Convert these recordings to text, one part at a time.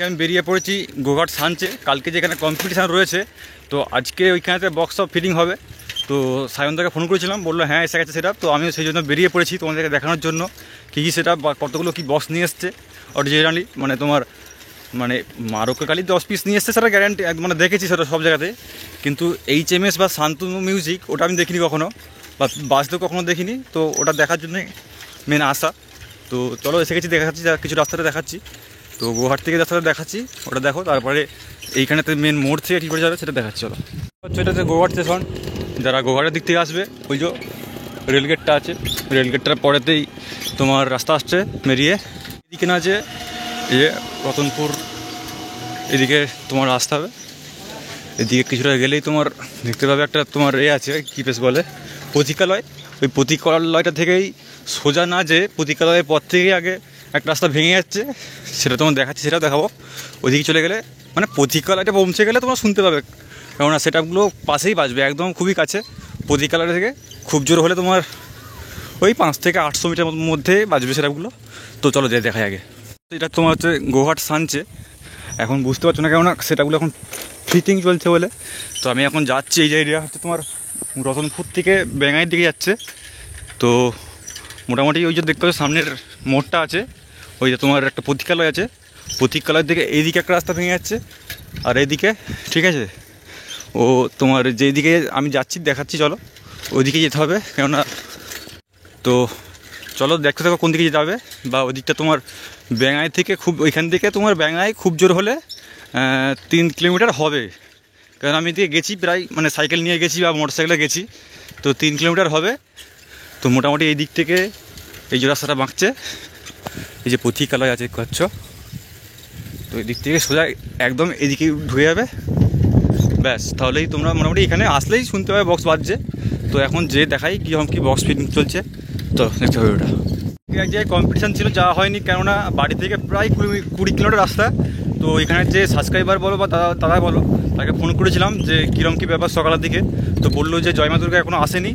আমি বেরিয়ে পড়েছি গোঘাট সাঞ্চে। কালকে যেখানে কম্পিটিশান রয়েছে, তো আজকে ওইখানেতে বক্স অফ ফিটিং হবে। তো সায়নদাকে ফোন করেছিলাম, বললো হ্যাঁ এসে গেছে সেটা। তো আমিও সেই জন্য বেরিয়ে পড়েছি তোমাদেরকে দেখানোর জন্য কী কী সেটা বা কতগুলো কী বক্স নিয়ে এসছে অরিজিনালি। মানে তোমার মানে মারোকে কালি 10 পিস নিয়ে এসছে, সেটা গ্যারান্টি মানে দেখেছি সেটা সব জায়গাতে। কিন্তু HMS বা শান্তনু মিউজিক ওটা আমি দেখিনি কখনো, বা বাসতেও কখনো দেখিনি। তো ওটা দেখার জন্যই মেন আশা। তো চলো এসে গেছি, দেখাচ্ছি কিছু রাস্তাটা দেখাচ্ছি। তো গোহাট থেকে রাস্তাটা দেখাচ্ছি, ওটা দেখো। তারপরে এইখানেতে মেন মোড় থেকে কী করে যাবে সেটা দেখাচ্ছি। চলো হচ্ছে এটা হচ্ছে গোহাট স্টেশন। যারা গোহাটের দিক থেকে আসবে, ওই যে রেলগেটটা আছে, রেলগেটটার পরেতেই তোমার রাস্তা আসছে বেরিয়ে। এদিকে না যে রতনপুর এদিকে তোমার আসতে হবে। এদিকে কিছুটা গেলেই তোমার দেখতে পাবে একটা তোমার আছে কী বেশ বলে প্রতীকালয়। ওই প্রতীকালয়টা থেকেই সোজা না যে প্রতীকালয়ের পর থেকেই আগে একটা রাস্তা ভেঙে যাচ্ছে, সেটা তোমার দেখাচ্ছি, সেটাও দেখাবো। ওইদিকে চলে গেলে মানে প্রতীকালয়টা পৌঁছে গেলে তোমরা শুনতে পাবে, কেননা সেটাগুলো পাশেই বাজবে, একদম খুবই কাছে প্রতীকালয় থেকে। খুব জোর হলে তোমার ওই 500 থেকে 800 মিটার মধ্যে বাজবে সেটাগুলো। তো চলো যাই দেখাই আগে। এটা তোমার হচ্ছে গোহাট সাঞ্চে। এখন বুঝতে পারছো না কেননা সেটাগুলো এখন ফিটিং চলছে বলে। তো আমি এখন যাচ্ছি, এই যে এরিয়া হচ্ছে তোমার রতনপুর থেকে বেঙ্গাইয়ের দিকে যাচ্ছে। তো মোটামুটি ওই যে দেখতে পাচ্ছ সামনের মোড়টা আছে, ওই যে তোমার একটা প্রতীকালয় আছে, প্রতীকালয়ের দিকে এইদিকে একটা রাস্তা ভেঙে যাচ্ছে, আর এইদিকে ঠিক আছে ও তোমার যেদিকে আমি যাচ্ছি দেখাচ্ছি, চলো ওইদিকে যেতে হবে। কেননা তো চলো দেখতে থাকো কোন দিকে যেতে হবে। বা ওই দিকটা তোমার বেঙ্গাই থেকে খুব, ওইখান থেকে তোমার বেঙ্গাই খুব জোর হলে 3 কিলোমিটার হবে। কারণ আমি দিকে গেছি প্রায়, মানে সাইকেল নিয়ে গেছি বা মোটর সাইকেলে গেছি, তো 3 কিলোমিটার হবে। তো মোটামুটি এই দিক থেকে এই যে রাস্তাটা বাঁকছে, এই যে প্রতীকালয় আছে কচ্ছ, তো এই দিক থেকে সোজা একদম এদিকে ঢুকে যাবে, ব্যাস। তাহলেই তোমরা মোটামুটি এখানে আসলেই শুনতে পাবে বক্স বাজছে। তো এখন যে দেখাই কীরকম কী বক্স ফিটিং চলছে, তো দেখতে হবে। ওটা এক জায়গায় কম্পিটিশান ছিল, যাওয়া হয়নি, কেননা বাড়ি থেকে প্রায় 20 কিলোমিটার রাস্তা। তো এখানে যে সাবস্ক্রাইবার বলো বা দাদা বলো, তাকে ফোন করেছিলাম যে কীরকম কী ব্যাপার সকালের দিকে। তো বললো যে জয়মা দুর্গা এখনও আসেনি।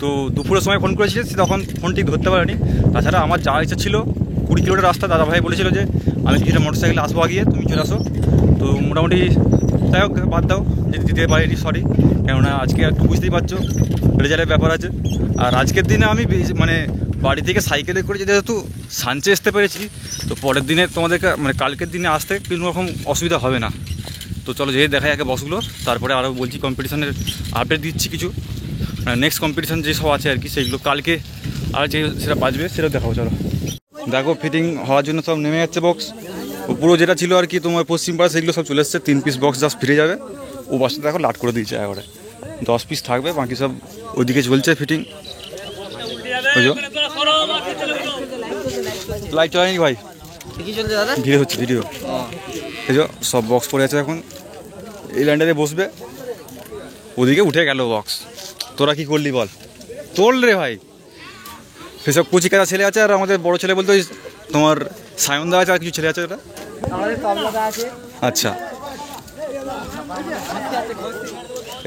তো দুপুরের সময় ফোন করেছিল, তখন ফোন ঠিক ধরতে পারেনি। তাছাড়া আমার যাওয়ার ইচ্ছা ছিল 20 কিলোমিটার রাস্তা। দাদাভাই বলেছিল যে আমি কিছুটা মোটর সাইকেলে আসবো আগিয়ে, তুমি চলে আসো। তো মোটামুটি যাই হোক, বাদ দাও যদি দিতে পারিনি, সরি। কেননা আজকে একটু বুঝতেই পারছো রেজাল্টের ব্যাপার আছে। আর আজকের দিনে আমি মানে বাড়ি থেকে সাইকেলে করে যেহেতু সাঞ্চে আসতে পেরেছি, তো পরের দিনে তোমাদেরকে মানে কালকের দিনে আসতে কোনো রকম অসুবিধা হবে না। তো চলো যেয়ে দেখাই আগে বক্সগুলো, তারপরে আরও বলছি কম্পিটিশানের আপডেট দিচ্ছি কিছু। নেক্সট কম্পিটিশান যেসব আছে আর কি, সেগুলো কালকে আর যে সেটা বাজবে সেটা দেখাবো। চলো দেখো ফিটিং হওয়ার জন্য সব নেমে যাচ্ছে বক্স। পুরো যেটা ছিল আর কি তোমার পশ্চিম পাড়া, সেগুলো সব চলে এসছে। 3 পিস বক্স জাস্ট ফিরে যাবে। ও বক্সটা দেখো লাট করে দিয়েছে একবারে, 10 পিস থাকবে, বাকি সব ওইদিকে চলছে ফিটিং। বুঝো লাইট চলেনি ভাই, ভিডিও হচ্ছে ভিডিও। এই যে সব বক্স পড়ে আছে, এখন এই ল্যান্ডারে বসবে, ওদিকে উঠে গেল বক্স। তোরা কি করলি বল, তোল রে ভাই। সেসব কুচিকারা ছেলে আছে, আর আমাদের বড় ছেলে বলতে ওই তোমার সায়নদা আছে, আর কিছু ছেলে আছে ওটা। আচ্ছা,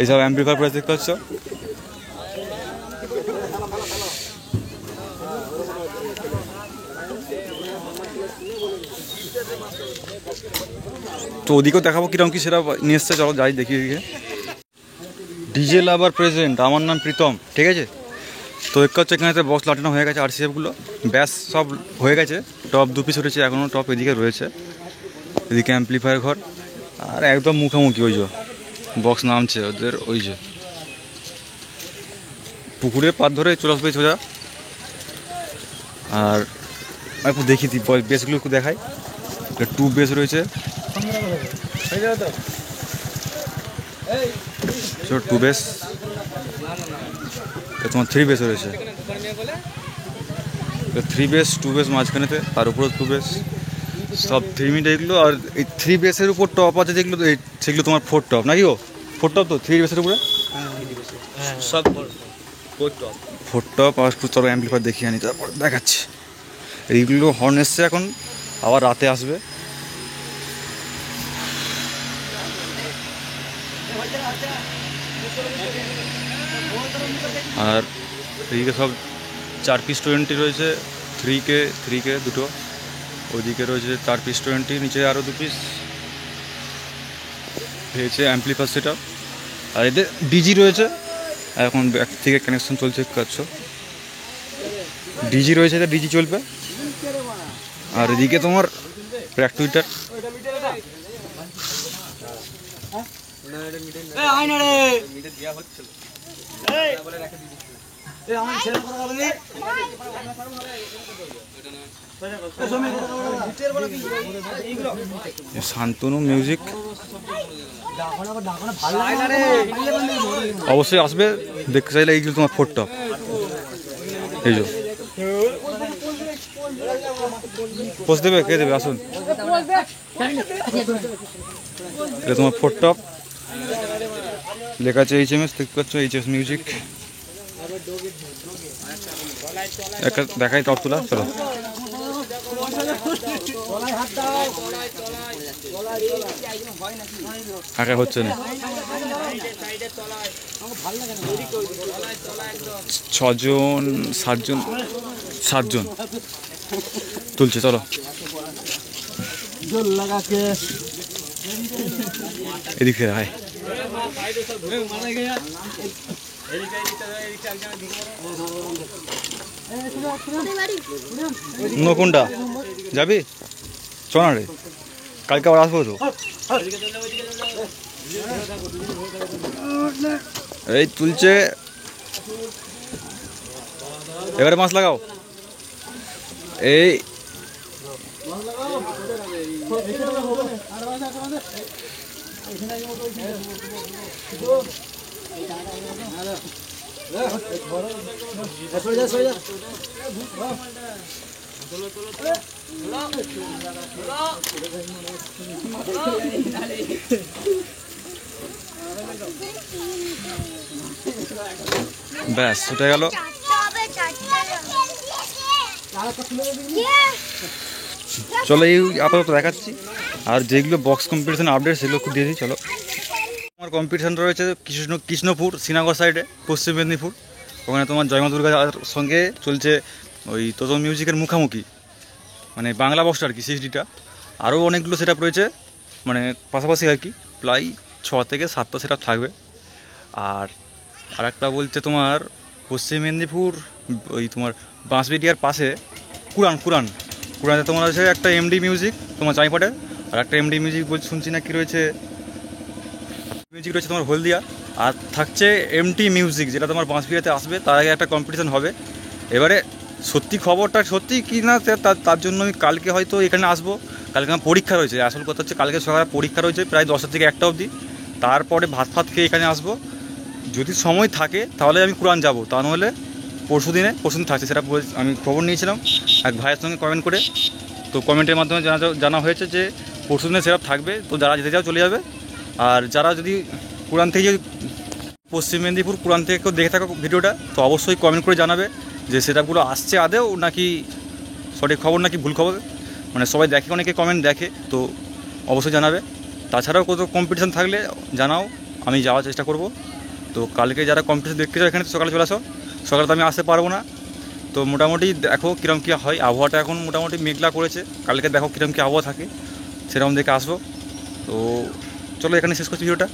এইসব অ্যাম্প্লিফায়ার প্রাইস দেখতে পাচ্ছ। তো ওদিকেও দেখাবো কিরকম কি সেটা নিয়ে এসছে, চলো যাই দেখি এদিকে। ডিজে লাভার প্রেজেন্ট, আমার নাম প্রীতম, ঠিক আছে। তো এক হচ্ছে এখানে বক্স লাটানো হয়ে গেছে, RCFগুলো ব্যাস সব হয়ে গেছে। টপ 2 পিস উঠেছে, এখনও টপ এদিকে রয়েছে। এদিকে অ্যাম্প্লিফায়ার ঘর, আর একদম মুখোমুখি ওই যে বক্স নামছে ওদের, ওই যে পুকুরের পাত ধরে চলে আসবে সোজা। আর একটু দেখি বেসগুলো একটু দেখাই। 2 বেস রয়েছে, 2 বেস। তোমার 3 বেস রয়েছে, 3 বেস 2 বেস মাঝখানেতে, তার উপরে 2 বেস, সব 3 মিনিট এগুলো। আর এই 3 বেসের উপর টপ আছে যেগুলো, সেগুলো তোমার 4 টপ নাকি? ও 4 টপ তো 3 বেসের উপরে সব 4 টপ। আর চলো অ্যাম্প্লিফায়ার দেখিয়ে আনি, তারপর দেখাচ্ছি। এইগুলো হর্ন এসছে, এখন আবার রাতে আসবে। আর এইদিকে সব 4 পিস 20 রয়েছে, 3K দুটো, ওইদিকে রয়েছে 4 পিস 20, নিচে আরও 2 পিস হয়েছে অ্যাম্পলিফায়ার সেটআপ। আর এতে ডিজি রয়েছে, এখন ব্যাক থেকে কানেকশন চলছে কাজ, ডিজি রয়েছে, এটা ডিজি চলবে। আর এদিকে তোমার ব্যাক টুইটার, শান্তনু মিউজিক অবশ্যই আসবে দেখতে চাইলে। এইগুলো তোমার ফোর টপ, এই যে পোস্ট দেবে, কে দেবে, আসুন। এটা তোমার ফোর টপ, লেখা আছে HMS, দেখতে পাচ্ছ HMS মিউজিক। একটা দেখাই টপ তোলা, চলো। আঁকা হচ্ছে না, 6 জন 7 জন তুলছে, চলো। এদিক থেকে হাই কোনটা যাবি, চ না রে, কালকে আবার আসবো তো। এই তুলছে, এবারে মাছ লাগাও। এই ব্যাস উঠে গেল। চলো এই আপাতত দেখাচ্ছি, আর যেগুলো বক্স কম্পিটিশন আপডেট সেগুলো একটু দিয়ে দিই, চলো। আমার কম্পিটিশান রয়েছে কৃষ্ণপুর শ্রীনগর সাইডে, পশ্চিম মেদিনীপুর। ওখানে তোমার জয়মা দুর্গার সঙ্গে চলছে ওই তোতো মিউজিকের মুখামুখি, মানে বাংলা বক্সটা আর কি, 60টা। আরও অনেকগুলো সেট আপ রয়েছে, মানে পাশাপাশি আর কি, প্রায় 6 থেকে 7টা সেট আপ থাকবে। আর একটা বলছে তোমার পশ্চিম মেদিনীপুর ওই তোমার বাঁশবেড়িয়ার পাশে কুরানে তোমার আছে একটা MD মিউজিক তোমার চাইপাটে, আর একটা MD মিউজিক বলছে শুনছি না কি রয়েছে মিউজিক রয়েছে তোমার হলদিয়া। আর থাকছে MT মিউজিক, যেটা তোমার বাঁশবেড়িয়াতে আসবে, তার আগে একটা কম্পিটিশান হবে। এবারে সত্যি খবরটা সত্যি কি না তার জন্য আমি কালকে হয়তো এখানে আসবো। কালকে আমার পরীক্ষা রয়েছে, আসল কথা হচ্ছে কালকে সকালে পরীক্ষা রয়েছে প্রায় 10টা থেকে 1টা অবধি। তারপরে ভাত খেয়ে এখানে আসবো, যদি সময় থাকে তাহলে আমি কুরান যাব, তা নাহলে পরশু দিন থাকছে, সেটা আমি খবর নিয়েছিলাম এক ভাইয়ের সঙ্গে কমেন্ট করে। তো কমেন্টের মাধ্যমে জানা হয়েছে যে পরশু দিনে সেটা থাকবে। তো যারা যেতে চাও চলে যাবে, আর যারা যদি কুরান থেকে পশ্চিম মেদিনীপুর কুরান থেকে কেউ দেখে থাকো ভিডিওটা, তো অবশ্যই কমেন্ট করে জানাবে যে সেটআপগুলো আসছে আদেও নাকি সঠিক খবর নাকি ভুল খবর। মানে সবাই দেখে, অনেকে কমেন্ট দেখে, তো অবশ্যই জানাবে। তাছাড়াও কত কম্পিটিশান থাকলে জানাও, আমি যাওয়ার চেষ্টা করব। তো কালকে যারা কম্পিটিশান দেখতে চাও এখানে সকালে চলে আসো, সকালে তো আমি আসতে পারবো না। তো মোটামুটি দেখো কীরকম কী হয়, আবহাওয়াটা এখন মোটামুটি মেঘলা করেছে, কালকে দেখো কীরকম কী আবহাওয়া থাকে, সেরকম দেখে আসবো। তো চলো এখানে শেষ করছি ভিডিওটা।